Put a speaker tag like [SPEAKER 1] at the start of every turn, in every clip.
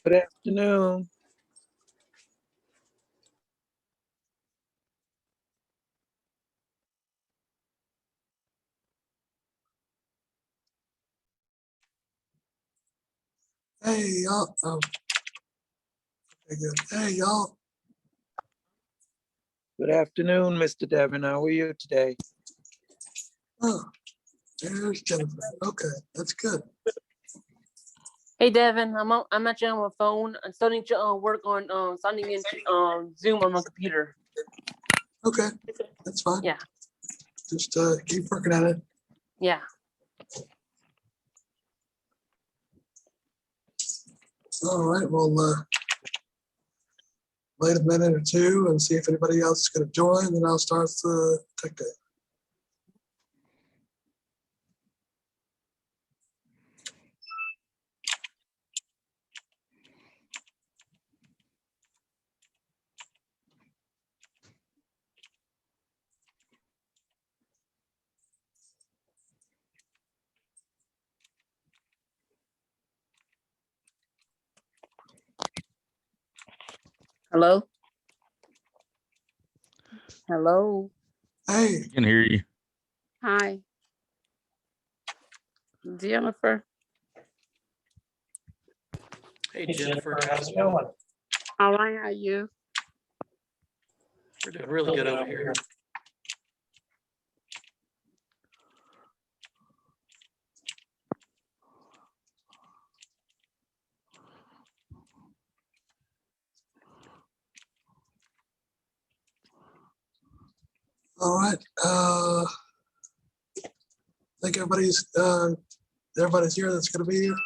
[SPEAKER 1] Good afternoon.
[SPEAKER 2] Hey, y'all. Oh, okay, good. Hey, y'all.
[SPEAKER 1] Good afternoon, Mr. Devon. How are you today?
[SPEAKER 2] Oh, there's Jennifer. Okay, that's good.
[SPEAKER 3] Hey Devin, I'm actually on my phone. I'm starting to work on signing into Zoom on my computer.
[SPEAKER 2] Okay, that's fine.
[SPEAKER 3] Yeah.
[SPEAKER 2] Just keep working at it.
[SPEAKER 3] Yeah.
[SPEAKER 2] All right, well, wait a minute or two and see if anybody else is going to join, then I'll start the tech day.
[SPEAKER 3] Hello. Hello.
[SPEAKER 2] Hey,
[SPEAKER 4] I can hear you.
[SPEAKER 3] Hi. Jennifer.
[SPEAKER 5] Hey Jennifer, how's it going?
[SPEAKER 3] All right. How are you?
[SPEAKER 5] We're doing really good over here.
[SPEAKER 2] all right. I think everybody's here that's going to be here.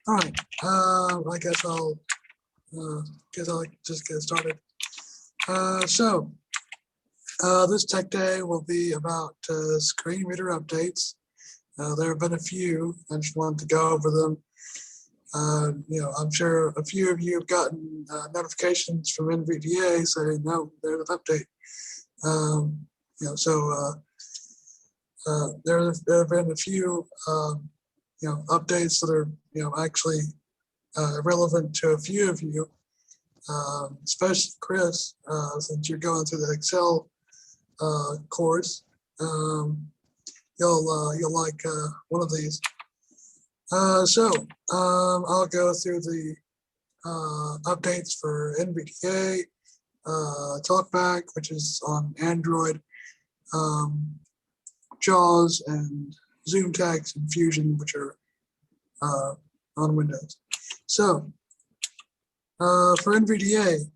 [SPEAKER 2] All right. I guess I'll just get started. So this tech day will be about screen reader updates. There have been a few. I just wanted to go over them. I'm sure a few of you have gotten notifications from NVDA saying, no, there's an update. There have been a few, updates that are, actually relevant to a few of you, especially Chris, since you're going through the Excel course. You'll like one of these. I'll go through the updates for NVDA, TalkBack, which is on Android, JAWS, and ZoomText and Fusion, which are on Windows. So for NVDA,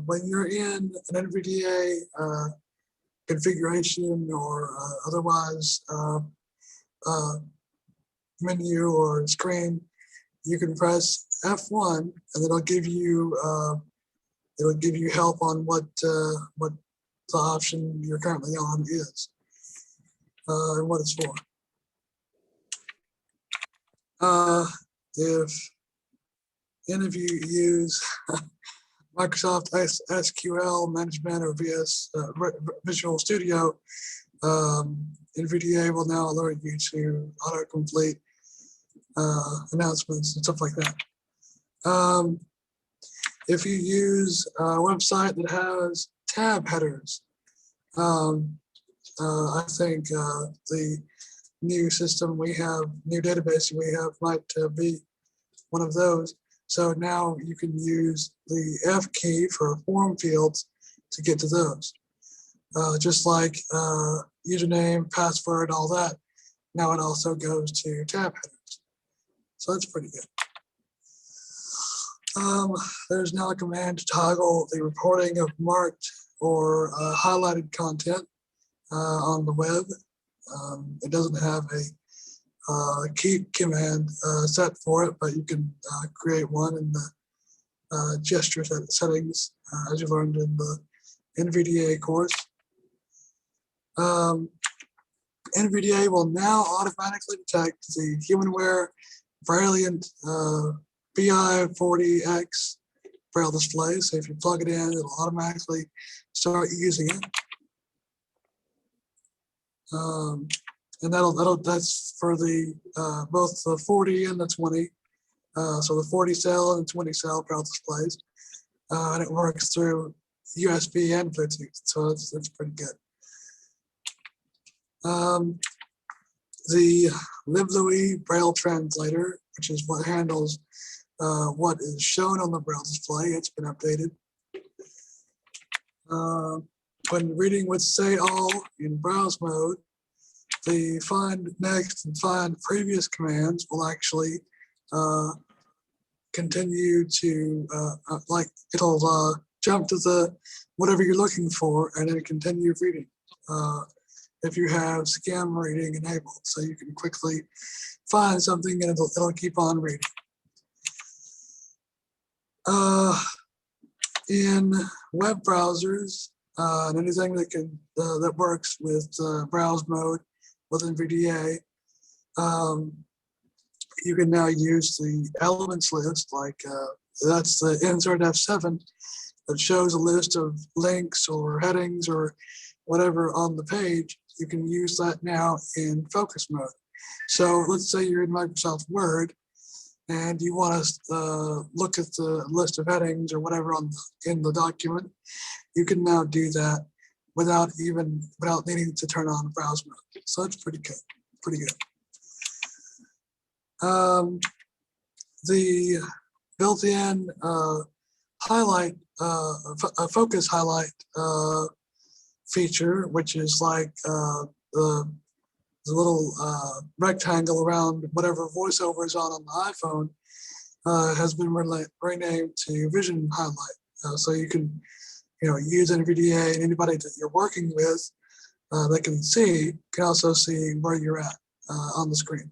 [SPEAKER 2] when you're in an NVDA configuration or otherwise menu or screen, you can press F1 and then it'll give you help on what the option you're currently on is and what it's for. If any of you use Microsoft SQL Management or Visual Studio, NVDA will now alert you to autocomplete announcements and stuff like that. If you use a website that has tab headers, I think the new system we have, new database we have might be one of those. So now you can use the F key for form fields to get to those. Just like username, password, all that. Now it also goes to tab headers. So that's pretty good. There's now a command to toggle the reporting of marked or highlighted content on the web. It doesn't have a keep command set for it, but you can create one in the gesture settings as you learned in the NVDA course. NVDA will now automatically detect the Humanware variant BI40X braille display. So if you plug it in, it'll automatically start using it. And that's for the both the 40 and the 20. So the 40 cell and 20 cell Braille displays. And it works through USB and Bluetooth, so that's pretty good. The LibLouis Braille translator, which is what handles what is shown on the Braille display, it's been updated. When reading with Say All in browse mode, the find next and find previous commands will actually continue to, like it'll jump to the whatever you're looking for and then continue reading. If you have skim reading enabled, so you can quickly find something and it'll keep on reading. In web browsers, and anything that can that works with browse mode with NVDA, you can now use the elements list, like that's the insert F7 that shows a list of links or headings or whatever on the page. You can use that now in focus mode. So let's say you're in Microsoft Word and you want to look at the list of headings or whatever in the document. You can now do that without needing to turn on browse mode. So that's pretty good, The built-in highlight, focus highlight feature, which is like the little rectangle around whatever voiceover is on the iPhone, has been renamed to Vision Highlight. So you can, use NVDA, and anybody that you're working with that can also see where you're at on the screen.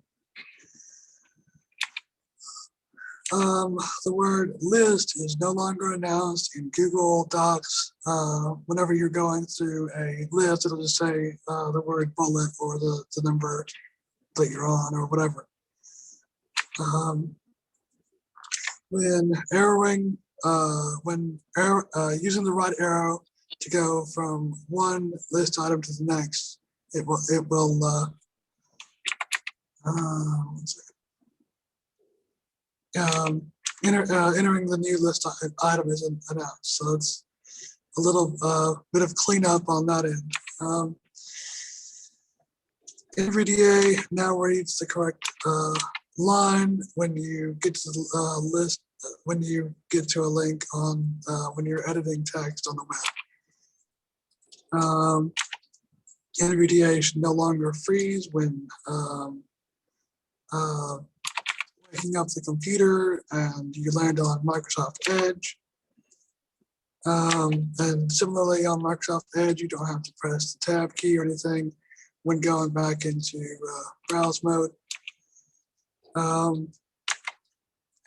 [SPEAKER 2] The word list is no longer announced in Google Docs. Whenever you're going through a list, it'll just say the word bullet or the number that you're on or whatever. When arrowing, using the right arrow to go from one list item to the next, it will entering the new list item is announced. So it's a little bit of cleanup on that end. NVDA now reads the correct line when you get to the list, when you get to a link on when you're editing text on the web. NVDA should no longer freeze when waking up the computer and you land on Microsoft Edge. And similarly on Microsoft Edge, you don't have to press the tab key or anything when going back into browse mode.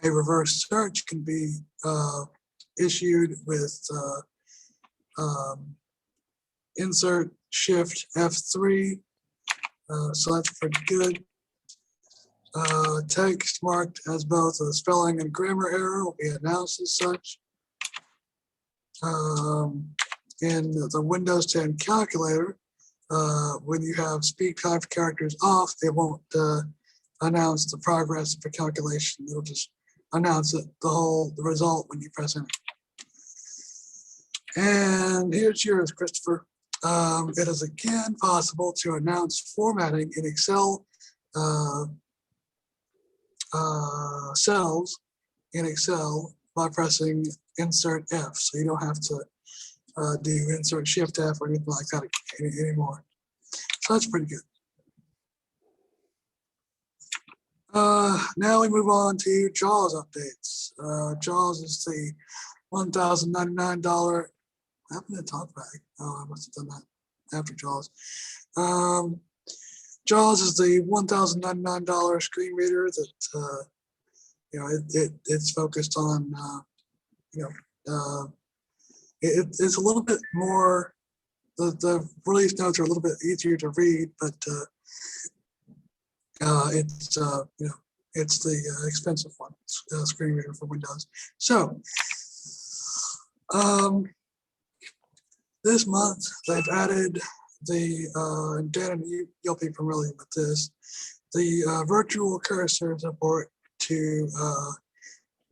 [SPEAKER 2] A reverse search can be issued with insert shift F3. So that's pretty good. Text marked as both a spelling and grammar error will be announced as such. In the Windows 10 calculator, when you have speed type characters off, it won't announce the progress of a calculation. It'll just announce the result when you press enter. And here's yours, Christopher. It is again possible to announce formatting in Excel cells in Excel by pressing insert F. So you don't have to do insert shift F or anything like that anymore. So that's pretty good. Now we move on to JAWS updates. JAWS is the $1,099. What happened to TalkBack? Oh, I must have done that after JAWS. JAWS is the $1,099 screen reader that it's focused on. It's a little bit more. The release notes are a little bit easier to read, but it's the expensive one, screen reader for Windows. So this month they've added and Dan, you'll be familiar with this, the virtual cursor support to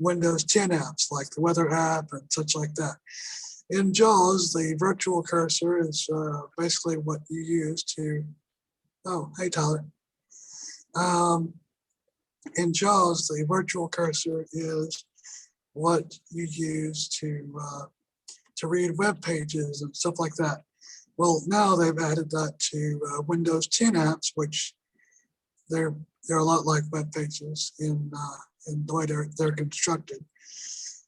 [SPEAKER 2] Windows 10 apps like the weather app and such like that. In JAWS, the virtual cursor is basically what you use to, oh, hey Tyler. In JAWS, the virtual cursor is what you use to read web pages and stuff like that. Well, now they've added that to Windows 10 apps, which they're a lot like web pages in the way they're constructed.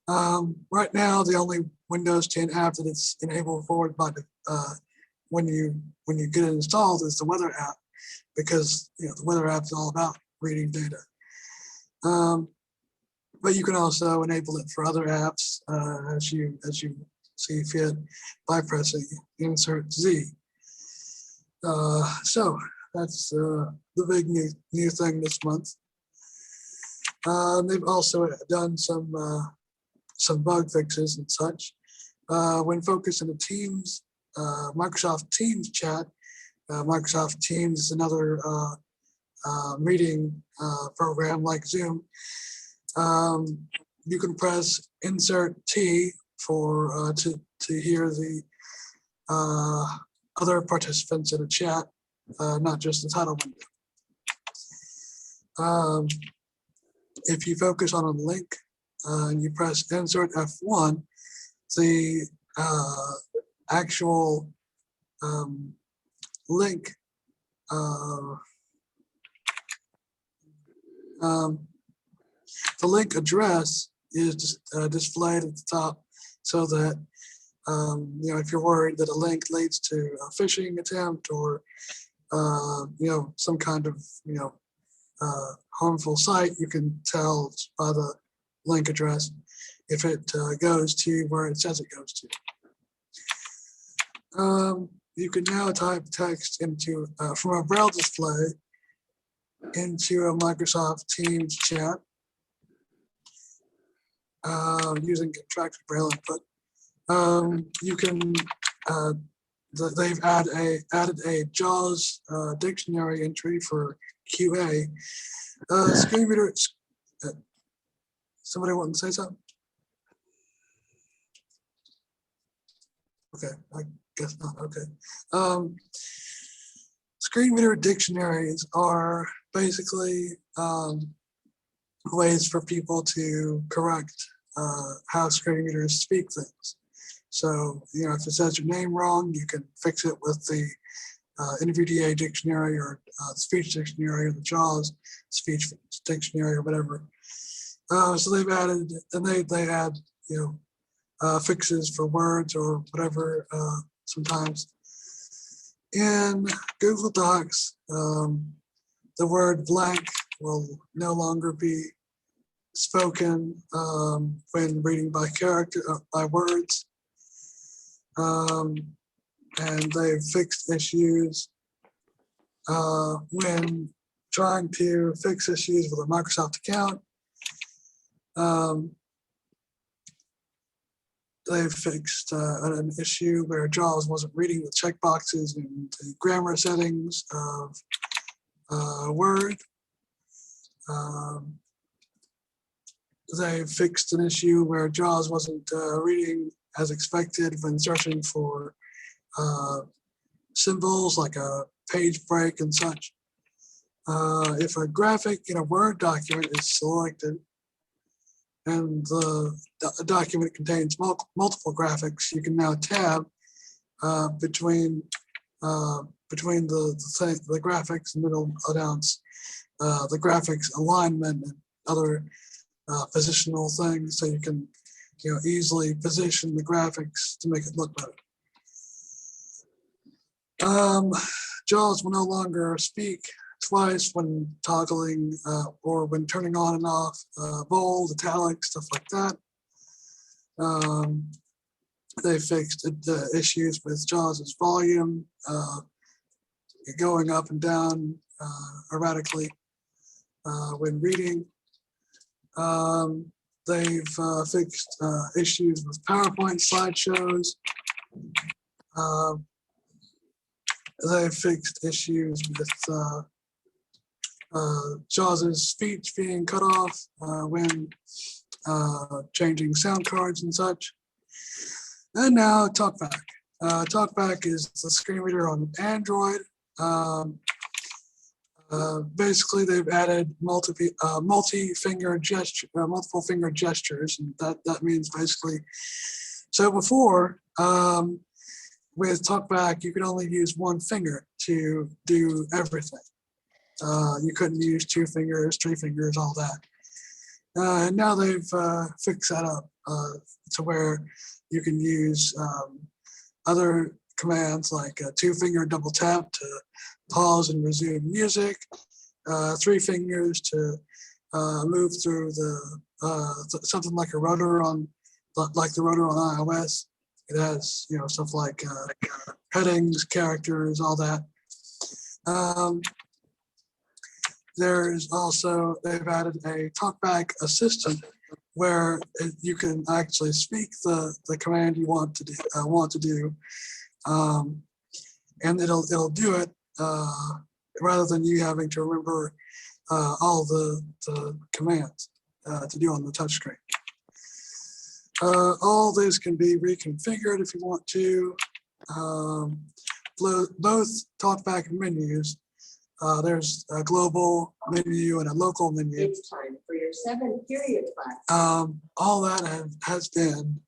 [SPEAKER 2] Right now, the only Windows 10 app that it's enabled forward by when you get it installed is the weather app, because the weather app is all about reading data. But you can also enable it for other apps as you see fit by pressing Insert Z. So that's the big new thing this month. They've also done some bug fixes and such. When focused on the Teams, Microsoft Teams chat, Microsoft Teams is another meeting program like Zoom. You can press Insert T for to hear the other participants in a chat, not just the title window. If you focus on a link and you press Insert F1, the actual link the link address is displayed at the top, so that if you're worried that a link leads to a phishing attempt or some kind of harmful site, you can tell by the link address if it goes to where it says it goes to. You can now type text into from a Braille display into a Microsoft Teams chat using contracted Braille input. You can they've added a JAWS dictionary entry for QA. Screen reader. Somebody want to say something? Okay, I guess not. Okay. Screen reader dictionaries are basically ways for people to correct how screen readers speak things. So, if it says your name wrong, you can fix it with the NVDA dictionary or speech dictionary or the JAWS speech dictionary or whatever. So they've added, and they add, fixes for words or whatever sometimes. In Google Docs, the word blank will no longer be spoken when reading by by words. And they've fixed issues when trying to fix issues with a Microsoft account. They've fixed an issue where JAWS wasn't reading the checkboxes in the grammar settings of Word. They fixed an issue where JAWS wasn't reading as expected when searching for symbols like a page break and such. If a graphic in a Word document is selected and the document contains multiple graphics, you can now tab between the graphics, and it'll announce the graphics alignment and other positional things, so you can easily position the graphics to make it look better. JAWS will no longer speak twice when toggling or when turning on and off bold, italic, stuff like that. They fixed the issues with JAWS's volume going up and down erratically when reading. They've fixed issues with PowerPoint slideshows. they fixed issues with Jaws's speech being cut off when changing sound cards and such. And now TalkBack. TalkBack is the screen reader on Android. Basically, they've added multiple finger gestures, and that means basically. So before, with TalkBack, you could only use one finger to do everything. You couldn't use 2 fingers, 3 fingers, all that. And now they've fixed that up to where you can use other commands like a 2-finger double tap to pause and resume music, 3 fingers to move through something like a rotor like the rotor on iOS. It has stuff like headings, characters, all that. There's also, they've added a TalkBack assistant where you can actually speak the command you want to do, and it'll do it rather than you having to remember all the commands to do on the touchscreen. All this can be reconfigured if you want to. Both TalkBack menus. There's a global menu and a local menu.
[SPEAKER 4] It's time for your 7th period class.
[SPEAKER 2] All that has been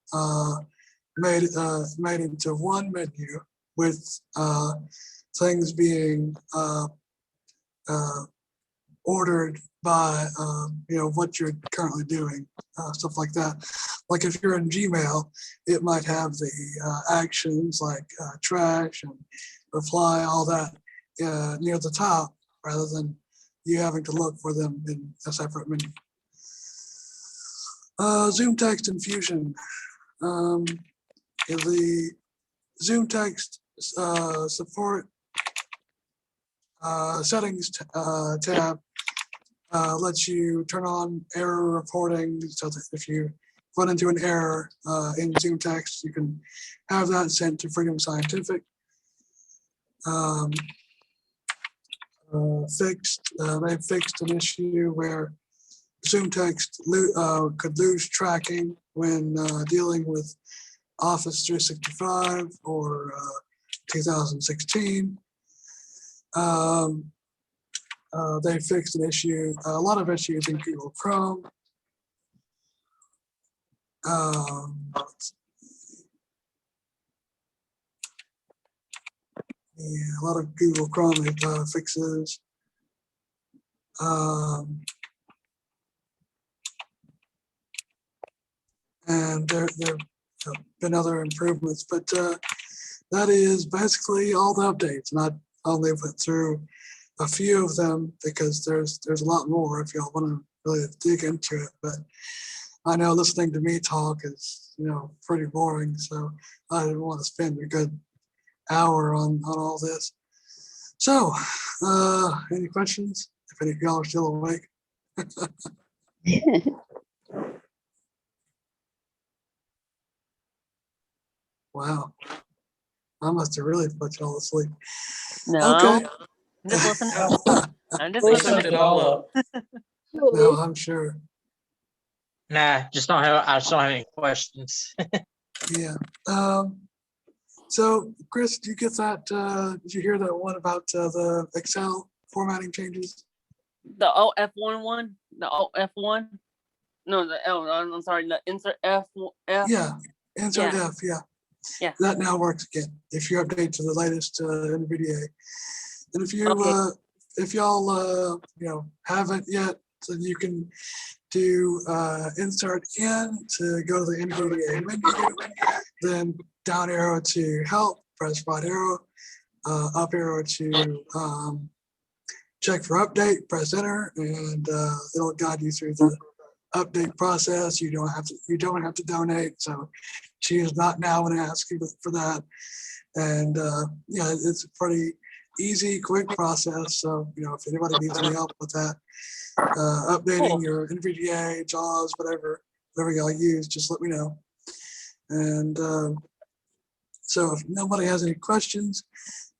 [SPEAKER 2] made into one menu with things being ordered by what you're currently doing, stuff like that. Like if you're in Gmail, it might have the actions like trash and reply, all that near the top, rather than you having to look for them in a separate menu. ZoomText and Fusion. The ZoomText support settings tab lets you turn on error reporting, so that if you run into an error in ZoomText, you can have that sent to Freedom Scientific. They fixed an issue where ZoomText could lose tracking when dealing with Office 365 or 2016. They fixed an issue, a lot of issues in Google Chrome. Yeah, a lot of Google Chrome fixes. And there have been other improvements, but that is basically all the updates. And I only went through a few of them because there's a lot more if y'all want to really dig into it. But I know listening to me talk is pretty boring, so I didn't want to spend a good hour on all this. So, any questions? If any of y'all are still awake. Wow, I must have really put y'all to sleep.
[SPEAKER 3] No,
[SPEAKER 2] Okay.
[SPEAKER 3] I'm just listening. I'm just
[SPEAKER 5] We
[SPEAKER 3] listening.
[SPEAKER 5] sucked it all up.
[SPEAKER 2] No, I'm sure.
[SPEAKER 6] Nah, I just don't have any questions.
[SPEAKER 2] Yeah. So, Chris, did you get that? Did you hear that one about the Excel formatting changes?
[SPEAKER 3] The OF1 one? The OF1? No, the L. I'm sorry, the insert F.
[SPEAKER 2] Yeah. Insert
[SPEAKER 3] Yeah.
[SPEAKER 2] F. Yeah.
[SPEAKER 3] Yeah.
[SPEAKER 2] That now works again if you update to the latest NVDA. And if you
[SPEAKER 3] Okay.
[SPEAKER 2] if y'all haven't yet, then you can do insert in to go to the NVDA menu, then down arrow to help, press right arrow, up arrow to check for update, press enter, and it'll guide you through the update process. You don't have to donate, so choose not now when I ask you for that. And it's a pretty easy, quick process. So if anybody needs any help with that, updating
[SPEAKER 3] Cool.
[SPEAKER 2] your NVDA, JAWS, whatever y'all use, just let me know. And so if nobody has any questions,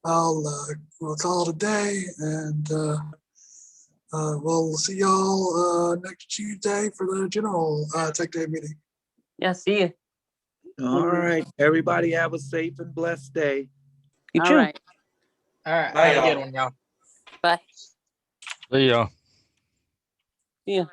[SPEAKER 2] we'll call it a day, and we'll see y'all next Tuesday for the general Tech Day meeting.
[SPEAKER 3] Yeah, see you.
[SPEAKER 1] All right, everybody have a safe and blessed day.
[SPEAKER 3] You
[SPEAKER 7] All
[SPEAKER 3] too.
[SPEAKER 7] right.
[SPEAKER 6] All right,
[SPEAKER 5] Bye,
[SPEAKER 6] have a
[SPEAKER 5] y'all.
[SPEAKER 6] good one, y'all.
[SPEAKER 3] Bye.
[SPEAKER 8] See ya.
[SPEAKER 3] See ya.